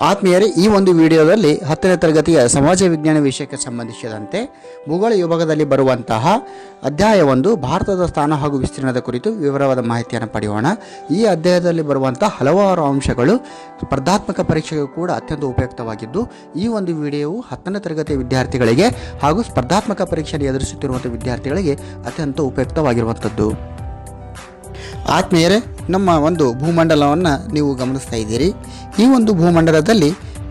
ಆತ್ಮೀಯರೇ, ಈ ಒಂದು ವಿಡಿಯೋದಲ್ಲಿ 10ನೇ ತರಗತಿಯ ಸಮಾಜ ವಿಜ್ಞಾನ ವಿಷಯಕ್ಕೆ ಸಂಬಂಧಿಸಿದಂತೆ ಭೂಗೋಳ ವಿಭಾಗದಲ್ಲಿ ಬರುವಂತಹ ಅಧ್ಯಾಯ 1 ಭಾರತದ ಸ್ಥಾನ ಹಾಗೂ ವಿಸ್ತೀರ್ಣದ ಕುರಿತು ವಿವರವಾದ ಮಾಹಿತಿಯನ್ನು ಪಡೆಯೋಣ. ಈ ಅಧ್ಯಾಯದಲ್ಲಿ ಬರುವಂತಹ ಹಲವಾರು ಅಂಶಗಳು ಸ್ಪರ್ಧಾತ್ಮಕ ಪರೀಕ್ಷೆಗೂ ಕೂಡ ಅತ್ಯಂತ ಉಪಯುಕ್ತವಾಗಿದ್ದು, ಈ ಒಂದು ವಿಡಿಯೋವು 10ನೇ ತರಗತಿಯ ವಿದ್ಯಾರ್ಥಿಗಳಿಗೆ ಹಾಗೂ ಸ್ಪರ್ಧಾತ್ಮಕ ಪರೀಕ್ಷೆಯನ್ನು ಎದುರಿಸುತ್ತಿರುವಂಥ ವಿದ್ಯಾರ್ಥಿಗಳಿಗೆ ಅತ್ಯಂತ ಉಪಯುಕ್ತವಾಗಿರುವಂಥದ್ದು. ಆತ್ಮೀಯರೇ, ನಮ್ಮ ಒಂದು ಭೂಮಂಡಲವನ್ನು ನೀವು ಗಮನಿಸ್ತಾ ಇದ್ದೀರಿ. ಈ ಒಂದು ಭೂಮಂಡಲದಲ್ಲಿ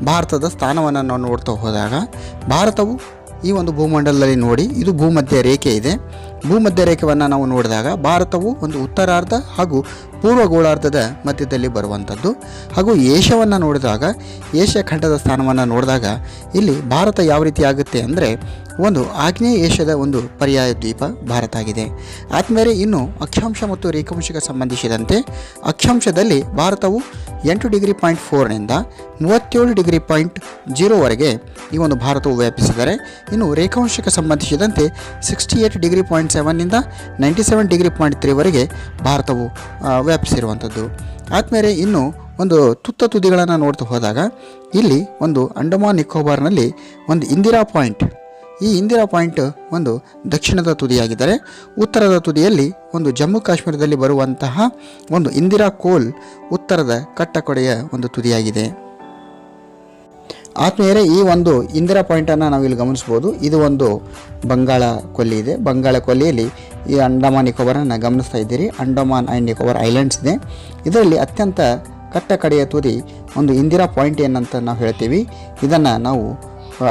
ಭಾರತದ ಸ್ಥಾನವನ್ನು ನಾವು ನೋಡ್ತಾ ಹೋದಾಗ, ಭಾರತವು ಈ ಒಂದು ಭೂಮಂಡಲದಲ್ಲಿ ನೋಡಿ, ಇದು ಭೂಮಧ್ಯ ರೇಖೆ ಇದೆ. ಭೂಮಧ್ಯ ರೇಖೆಯನ್ನು ನಾವು ನೋಡಿದಾಗ ಭಾರತವು ಒಂದು ಉತ್ತರಾರ್ಧ ಹಾಗೂ ಪೂರ್ವ ಗೋಳಾರ್ಧದ ಮಧ್ಯದಲ್ಲಿ ಬರುವಂಥದ್ದು. ಹಾಗೂ ಏಷ್ಯಾವನ್ನು ನೋಡಿದಾಗ, ಏಷ್ಯಾ ಖಂಡದ ಸ್ಥಾನವನ್ನು ನೋಡಿದಾಗ ಇಲ್ಲಿ ಭಾರತ ಯಾವ ರೀತಿ ಆಗುತ್ತೆ ಅಂದರೆ, ಒಂದು ಆಗ್ನೇಯ ಏಷ್ಯಾದ ಒಂದು ಪರ್ಯಾಯ ದ್ವೀಪ ಭಾರತ ಆಗಿದೆ. ಆದಮೇಲೆ ಇನ್ನು ಅಕ್ಷಾಂಶ ಮತ್ತು ರೇಖಾಂಶಕ್ಕೆ ಸಂಬಂಧಿಸಿದಂತೆ ಅಕ್ಷಾಂಶದಲ್ಲಿ ಭಾರತವು 8.4 37.0 ಈ ಒಂದು ಭಾರತವು ವ್ಯಾಪಿಸಿದರೆ, ಇನ್ನು ರೇಖಾಂಶಕ್ಕೆ ಸಂಬಂಧಿಸಿದಂತೆ 68.7 97.3 ಭಾರತವು ವ್ಯಾಪಿಸಿರುವಂಥದ್ದು. ಆದಮೇಲೆ ಇನ್ನು ಒಂದು ತುತ್ತ ತುದಿಗಳನ್ನು ನೋಡ್ತಾ ಹೋದಾಗ, ಇಲ್ಲಿ ಒಂದು ಅಂಡಮಾನ್ ನಿಕೋಬಾರ್ನಲ್ಲಿ ಒಂದು ಇಂದಿರಾ ಪಾಯಿಂಟ್, ಈ ಇಂದಿರಾ ಪಾಯಿಂಟ್ ಒಂದು ದಕ್ಷಿಣದ ತುದಿಯಾಗಿದ್ದರೆ, ಉತ್ತರದ ತುದಿಯಲ್ಲಿ ಒಂದು ಜಮ್ಮು ಕಾಶ್ಮೀರದಲ್ಲಿ ಬರುವಂತಹ ಒಂದು ಇಂದಿರಾ ಕೋಲ್ ಉತ್ತರದ ಕಟ್ಟಕೊಡೆಯ ಒಂದು ತುದಿಯಾಗಿದೆ. ಆತ್ಮೀಯರೇ, ಈ ಒಂದು ಇಂದಿರಾ ಪಾಯಿಂಟನ್ನು ನಾವಿಲ್ಲಿ ಗಮನಿಸ್ಬೋದು. ಇದು ಒಂದು ಬಂಗಾಳ ಕೊಲ್ಲಿ ಇದೆ. ಬಂಗಾಳ ಕೊಲ್ಲಿಯಲ್ಲಿ ಈ ಅಂಡಮಾನ್ ನಿಕೋಬಾರನ್ನು ಗಮನಿಸ್ತಾ ಇದ್ದೀರಿ. ಅಂಡಮಾನ್ ಆ್ಯಂಡ್ ನಿಕೋಬಾರ್ ಐಲ್ಯಾಂಡ್ಸ್ ಇದೆ. ಇದರಲ್ಲಿ ಅತ್ಯಂತ ಕಟ್ಟ ಕಡೆಯ ತುದಿ ಒಂದು ಇಂದಿರಾ ಪಾಯಿಂಟ್ ಏನಂತ ನಾವು ಹೇಳ್ತೀವಿ. ಇದನ್ನು ನಾವು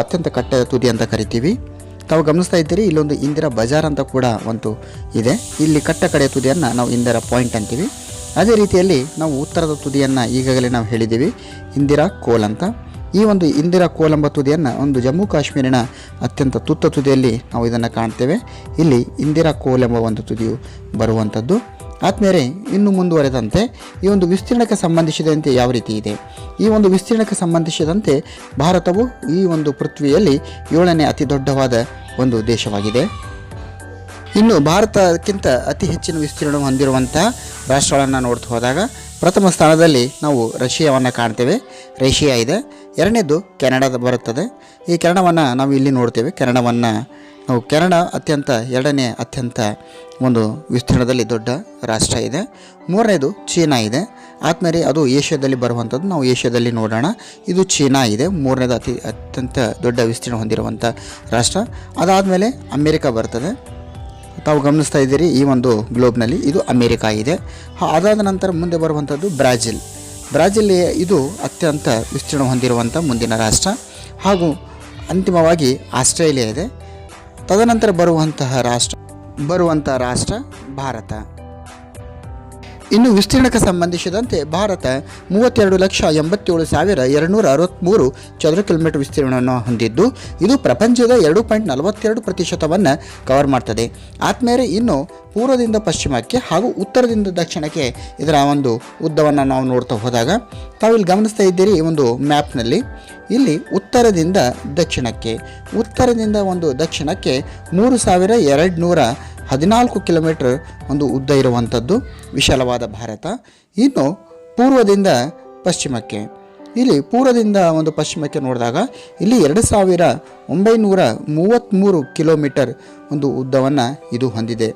ಅತ್ಯಂತ ಕಟ್ಟದ ತುದಿ ಅಂತ ಕರಿತೀವಿ. ತಾವು ಗಮನಿಸ್ತಾ ಇದ್ದೀರಿ, ಇಲ್ಲೊಂದು ಇಂದಿರಾ ಬಜಾರ್ ಅಂತ ಕೂಡ ಒಂದು ಇದೆ. ಇಲ್ಲಿ ಕಟ್ಟ ಕಡೆಯ ತುದಿಯನ್ನು ನಾವು ಇಂದಿರಾ ಪಾಯಿಂಟ್ ಅಂತೀವಿ. ಅದೇ ರೀತಿಯಲ್ಲಿ ನಾವು ಉತ್ತರದ ತುದಿಯನ್ನು ಈಗಾಗಲೇ ನಾವು ಹೇಳಿದ್ದೀವಿ, ಇಂದಿರಾ ಕೋಲ್ ಅಂತ. ಈ ಒಂದು ಇಂದಿರಾ ಕೋಲ್ ಎಂಬ ತುದಿಯನ್ನು ಒಂದು ಜಮ್ಮು ಕಾಶ್ಮೀರಿನ ಅತ್ಯಂತ ತುತ್ತ ತುದಿಯಲ್ಲಿ ನಾವು ಇದನ್ನು ಕಾಣ್ತೇವೆ. ಇಲ್ಲಿ ಇಂದಿರಾ ಕೋಲ್ ಎಂಬ ಒಂದು ತುದಿಯು ಬರುವಂಥದ್ದು. ಆದಮೇಲೆ ಇನ್ನು ಮುಂದುವರೆದಂತೆ ಈ ಒಂದು ವಿಸ್ತೀರ್ಣಕ್ಕೆ ಸಂಬಂಧಿಸಿದಂತೆ ಯಾವ ರೀತಿ ಇದೆ, ಈ ಒಂದು ವಿಸ್ತೀರ್ಣಕ್ಕೆ ಸಂಬಂಧಿಸಿದಂತೆ ಭಾರತವು ಈ ಒಂದು ಪೃಥ್ವಿಯಲ್ಲಿ 7ನೇ ಅತಿ ದೊಡ್ಡವಾದ ಒಂದು ದೇಶವಾಗಿದೆ. ಇನ್ನು ಭಾರತಕ್ಕಿಂತ ಅತಿ ಹೆಚ್ಚಿನ ವಿಸ್ತೀರ್ಣ ಹೊಂದಿರುವಂಥ ರಾಷ್ಟ್ರಗಳನ್ನು ನೋಡ್ತಾ ಹೋದಾಗ, ಪ್ರಥಮ ಸ್ಥಾನದಲ್ಲಿ ನಾವು ರಷ್ಯಾವನ್ನು ಕಾಣ್ತೇವೆ. ರಷ್ಯಾ ಇದೆ. ಎರಡನೇದು ಕೆನಡಾದ ಬರುತ್ತದೆ. ಈ ಕೆನಡಾವನ್ನು ನಾವು ಇಲ್ಲಿ ನೋಡ್ತೇವೆ. ಕೆನಡಾ ಅತ್ಯಂತ 2ನೇ ಅತ್ಯಂತ ಒಂದು ವಿಸ್ತೀರ್ಣದಲ್ಲಿ ದೊಡ್ಡ ರಾಷ್ಟ್ರ ಇದೆ. ಮೂರನೇದು ಚೀನಾ ಇದೆ. ಆದಮೇಲೆ ಅದು ಏಷ್ಯಾದಲ್ಲಿ ಬರುವಂಥದ್ದು. ನಾವು ಏಷ್ಯಾದಲ್ಲಿ ನೋಡೋಣ. ಇದು ಚೀನಾ ಇದೆ, ಮೂರನೇದು ಅತ್ಯಂತ ದೊಡ್ಡ ವಿಸ್ತೀರ್ಣ ಹೊಂದಿರುವಂಥ ರಾಷ್ಟ್ರ. ಅದಾದಮೇಲೆ ಅಮೇರಿಕಾ ಬರ್ತದೆ. ತಾವು ಗಮನಿಸ್ತಾ ಇದ್ದೀರಿ, ಈ ಒಂದು ಗ್ಲೋಬ್ನಲ್ಲಿ ಇದು ಅಮೇರಿಕಾ ಇದೆ. ಅದಾದ ನಂತರ ಮುಂದೆ ಬರುವಂಥದ್ದು ಬ್ರಾಜಿಲ್ ಇದು ಅತ್ಯಂತ ವಿಸ್ತೀರ್ಣ ಹೊಂದಿರುವಂಥ ಮುಂದಿನ ರಾಷ್ಟ್ರ. ಹಾಗೂ ಅಂತಿಮವಾಗಿ ಆಸ್ಟ್ರೇಲಿಯಾ ಇದೆ. ತದನಂತರ ಬರುವಂತಹ ರಾಷ್ಟ್ರ ಭಾರತ. ಇನ್ನು ವಿಸ್ತೀರ್ಣಕ್ಕೆ ಸಂಬಂಧಿಸಿದಂತೆ ಭಾರತ 32,87,263 ಚದರ ಕಿಲೋಮೀಟರ್ ವಿಸ್ತೀರ್ಣವನ್ನು ಹೊಂದಿದ್ದು, ಇದು ಪ್ರಪಂಚದ 2.42% ಕವರ್ ಮಾಡ್ತದೆ. ಆದಮೇಲೆ ಇನ್ನು ಪೂರ್ವದಿಂದ ಪಶ್ಚಿಮಕ್ಕೆ ಹಾಗೂ ಉತ್ತರದಿಂದ ದಕ್ಷಿಣಕ್ಕೆ ಇದರ ಒಂದು ಉದ್ದವನ್ನು ನಾವು ನೋಡ್ತಾ ಹೋದಾಗ, ತಾವಿಲ್ಲಿ ಗಮನಿಸ್ತಾ ಇದ್ದೀರಿ ಈ ಒಂದು ಮ್ಯಾಪ್ನಲ್ಲಿ, ಇಲ್ಲಿ ಉತ್ತರದಿಂದ ದಕ್ಷಿಣಕ್ಕೆ 3,214 ಕಿಲೋಮೀಟರ್ ಒಂದು ಉದ್ದ ಇರುವಂಥದ್ದು ವಿಶಾಲವಾದ ಭಾರತ. ಇನ್ನು ಪೂರ್ವದಿಂದ ಪಶ್ಚಿಮಕ್ಕೆ, ಇಲ್ಲಿ ಪೂರ್ವದಿಂದ ಒಂದು ಪಶ್ಚಿಮಕ್ಕೆ ನೋಡಿದಾಗ ಇಲ್ಲಿ 2,933 ಕಿಲೋಮೀಟರ್ ಒಂದು ಉದ್ದವನ್ನು ಇದು ಹೊಂದಿದೆ.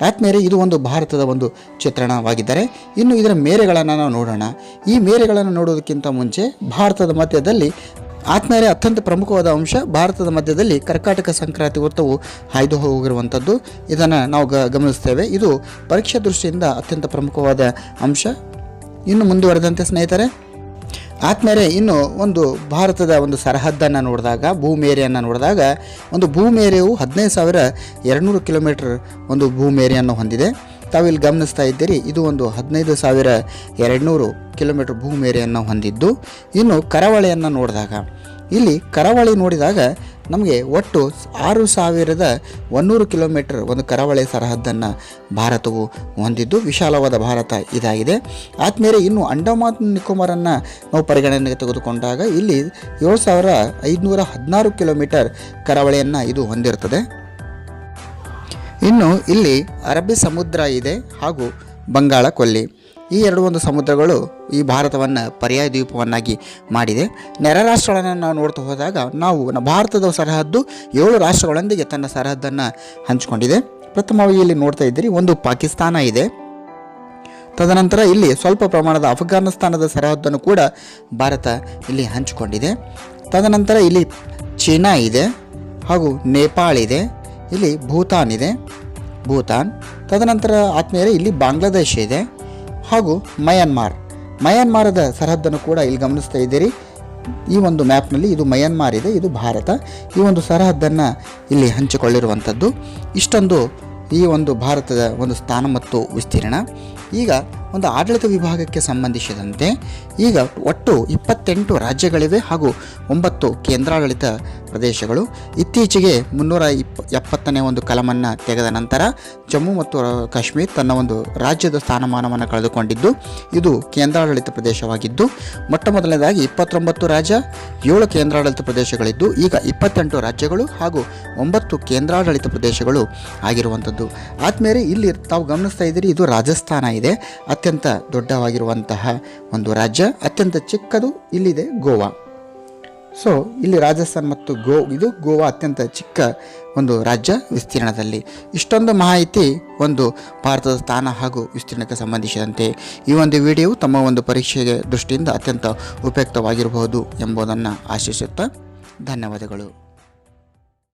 ಆದಮೇಲೆ ಇದು ಒಂದು ಭಾರತದ ಒಂದು ಚಿತ್ರಣವಾಗಿದ್ದರೆ, ಇನ್ನು ಇದರ ಮೇರೆಗಳನ್ನು ನಾವು ನೋಡೋಣ. ಈ ಮೇರೆಗಳನ್ನು ನೋಡೋದಕ್ಕಿಂತ ಮುಂಚೆ ಭಾರತದ ಮಧ್ಯದಲ್ಲಿ ಆದಮೇಲೆ ಅತ್ಯಂತ ಪ್ರಮುಖವಾದ ಅಂಶ, ಭಾರತದ ಮಧ್ಯದಲ್ಲಿ ಕರ್ಕಾಟಕ ಸಂಕ್ರಾಂತಿ ವೃತ್ತವು ಹಾಯ್ದು ಹೋಗಿರುವಂಥದ್ದು. ಇದನ್ನು ನಾವು ಗಮನಿಸ್ತೇವೆ. ಇದು ಪರೀಕ್ಷಾ ದೃಷ್ಟಿಯಿಂದ ಅತ್ಯಂತ ಪ್ರಮುಖವಾದ ಅಂಶ. ಇನ್ನು ಮುಂದುವರೆದಂತೆ ಸ್ನೇಹಿತರೆ, ಆದಮೇಲೆ ಇನ್ನು ಒಂದು ಭಾರತದ ಒಂದು ಸರಹದ್ದನ್ನು ನೋಡಿದಾಗ, ಭೂಮೇರೆಯನ್ನು ನೋಡಿದಾಗ, ಒಂದು ಭೂಮೇರೆಯು 15,200 ಕಿಲೋಮೀಟರ್ ಒಂದು ಭೂಮೇರೆಯನ್ನು ಹೊಂದಿದೆ. ತಾವಿಲ್ಲಿ ಗಮನಿಸ್ತಾ ಇದ್ದೀರಿ, ಇದು ಒಂದು 15,200 ಕಿಲೋಮೀಟರ್ ಭೂಮೇರೆಯನ್ನು ಹೊಂದಿದ್ದು. ಇನ್ನು ಕರಾವಳಿಯನ್ನು ನೋಡಿದಾಗ, ಇಲ್ಲಿ ಕರಾವಳಿ ನೋಡಿದಾಗ ನಮಗೆ ಒಟ್ಟು 6,100 ಕಿಲೋಮೀಟರ್ ಒಂದು ಕರಾವಳಿ ಸರಹದ್ದನ್ನು ಭಾರತವು ಹೊಂದಿದ್ದು, ವಿಶಾಲವಾದ ಭಾರತ ಇದಾಗಿದೆ. ಆದಮೇಲೆ ಇನ್ನು ಅಂಡಮಾನ್ ನಿಕೋಬಾರನ್ನು ನಾವು ಪರಿಗಣನೆಗೆ ತೆಗೆದುಕೊಂಡಾಗ, ಇಲ್ಲಿ 7,516 ಕಿಲೋಮೀಟರ್ ಕರಾವಳಿಯನ್ನು ಇದು ಹೊಂದಿರ್ತದೆ. ಇನ್ನು ಇಲ್ಲಿ ಅರಬ್ಬಿ ಸಮುದ್ರ ಇದೆ ಹಾಗೂ ಬಂಗಾಳ ಕೊಲ್ಲಿ. ಈ ಒಂದು ಸಮುದ್ರಗಳು ಈ ಭಾರತವನ್ನು ಪರ್ಯಾಯ ದ್ವೀಪವನ್ನಾಗಿ ಮಾಡಿದೆ. ನೆರೆ ರಾಷ್ಟ್ರಗಳನ್ನು ನಾವು ನೋಡ್ತಾ ಹೋದಾಗ ನಾವು ಭಾರತದ ಸರಹದ್ದು 7 ರಾಷ್ಟ್ರಗಳೊಂದಿಗೆ ತನ್ನ ಸರಹದ್ದನ್ನು ಹಂಚಿಕೊಂಡಿದೆ. ಪ್ರಥಮವಾಗಿ ಇಲ್ಲಿ ನೋಡ್ತಾ ಇದ್ದೀರಿ, ಒಂದು ಪಾಕಿಸ್ತಾನ ಇದೆ. ತದನಂತರ ಇಲ್ಲಿ ಸ್ವಲ್ಪ ಪ್ರಮಾಣದ ಅಫ್ಘಾನಿಸ್ತಾನದ ಸರಹದ್ದನ್ನು ಕೂಡ ಭಾರತ ಇಲ್ಲಿ ಹಂಚಿಕೊಂಡಿದೆ. ತದನಂತರ ಇಲ್ಲಿ ಚೀನಾ ಇದೆ, ಹಾಗೂ ನೇಪಾಳ ಇದೆ, ಇಲ್ಲಿ ಭೂತಾನ್ ಇದೆ, ತದನಂತರ ಆತ್ಮೀಯರೇ ಇಲ್ಲಿ ಬಾಂಗ್ಲಾದೇಶ ಇದೆ, ಹಾಗೂ ಮಯನ್ಮಾರದ ಸರಹದ್ದನ್ನು ಕೂಡ ಇಲ್ಲಿ ಗಮನಿಸ್ತಾ ಇದ್ದೀರಿ. ಈ ಒಂದು ಮ್ಯಾಪ್ನಲ್ಲಿ ಇದು ಮಯನ್ಮಾರ್ ಇದೆ, ಇದು ಭಾರತ. ಈ ಒಂದು ಸರಹದ್ದನ್ನು ಇಲ್ಲಿ ಹಂಚಿಕೊಳ್ಳಿರುವಂಥದ್ದು. ಇಷ್ಟೊಂದು ಈ ಒಂದು ಭಾರತದ ಒಂದು ಸ್ಥಾನ ಮತ್ತು ವಿಸ್ತೀರ್ಣ. ಈಗ ಒಂದು ಆಡಳಿತ ವಿಭಾಗಕ್ಕೆ ಸಂಬಂಧಿಸಿದಂತೆ ಈಗ ಒಟ್ಟು 28 ರಾಜ್ಯಗಳಿವೆ ಹಾಗೂ 9 ಕೇಂದ್ರಾಡಳಿತ ಪ್ರದೇಶಗಳು. ಇತ್ತೀಚೆಗೆ 370ನೇ ಒಂದು ಕಲಮನ್ನು ತೆಗೆದ ನಂತರ ಜಮ್ಮು ಮತ್ತು ಕಾಶ್ಮೀರ ತನ್ನ ಒಂದು ರಾಜ್ಯದ ಸ್ಥಾನಮಾನವನ್ನು ಕಳೆದುಕೊಂಡಿದ್ದು ಇದು ಕೇಂದ್ರಾಡಳಿತ ಪ್ರದೇಶವಾಗಿದ್ದು, ಮೊಟ್ಟ ಮೊದಲನೇದಾಗಿ 29 ರಾಜ್ಯ 7 ಕೇಂದ್ರಾಡಳಿತ ಪ್ರದೇಶಗಳಿದ್ದು ಈಗ 28 ರಾಜ್ಯಗಳು ಹಾಗೂ 9 ಕೇಂದ್ರಾಡಳಿತ ಪ್ರದೇಶಗಳು ಆಗಿರುವಂಥದ್ದು. ಆದ್ಮೇಲೆ ಇಲ್ಲಿ ತಾವು ಗಮನಿಸ್ತಾ ಇದ್ದೀರಿ, ಇದು ರಾಜಸ್ಥಾನ ಇದೆ, ಅತ್ಯಂತ ದೊಡ್ಡವಾಗಿರುವಂತಹ ಒಂದು ರಾಜ್ಯ. ಅತ್ಯಂತ ಚಿಕ್ಕದು ಇಲ್ಲಿದೆ ಗೋವಾ. ಸೊ ಇಲ್ಲಿ ರಾಜಸ್ಥಾನ್ ಮತ್ತು ಇದು ಗೋವಾ ಅತ್ಯಂತ ಚಿಕ್ಕ ಒಂದು ರಾಜ್ಯ ವಿಸ್ತೀರ್ಣದಲ್ಲಿ. ಇಷ್ಟೊಂದು ಮಾಹಿತಿ ಒಂದು ಭಾರತದ ಸ್ಥಾನ ಹಾಗೂ ವಿಸ್ತೀರ್ಣಕ್ಕೆ ಸಂಬಂಧಿಸಿದಂತೆ ಈ ಒಂದು ವಿಡಿಯೋ ತಮ್ಮ ಒಂದು ಪರೀಕ್ಷೆಗೆ ದೃಷ್ಟಿಯಿಂದ ಅತ್ಯಂತ ಉಪಯುಕ್ತವಾಗಿರಬಹುದು ಎಂಬುದನ್ನು ಆಶಿಸುತ್ತಾ ಧನ್ಯವಾದಗಳು.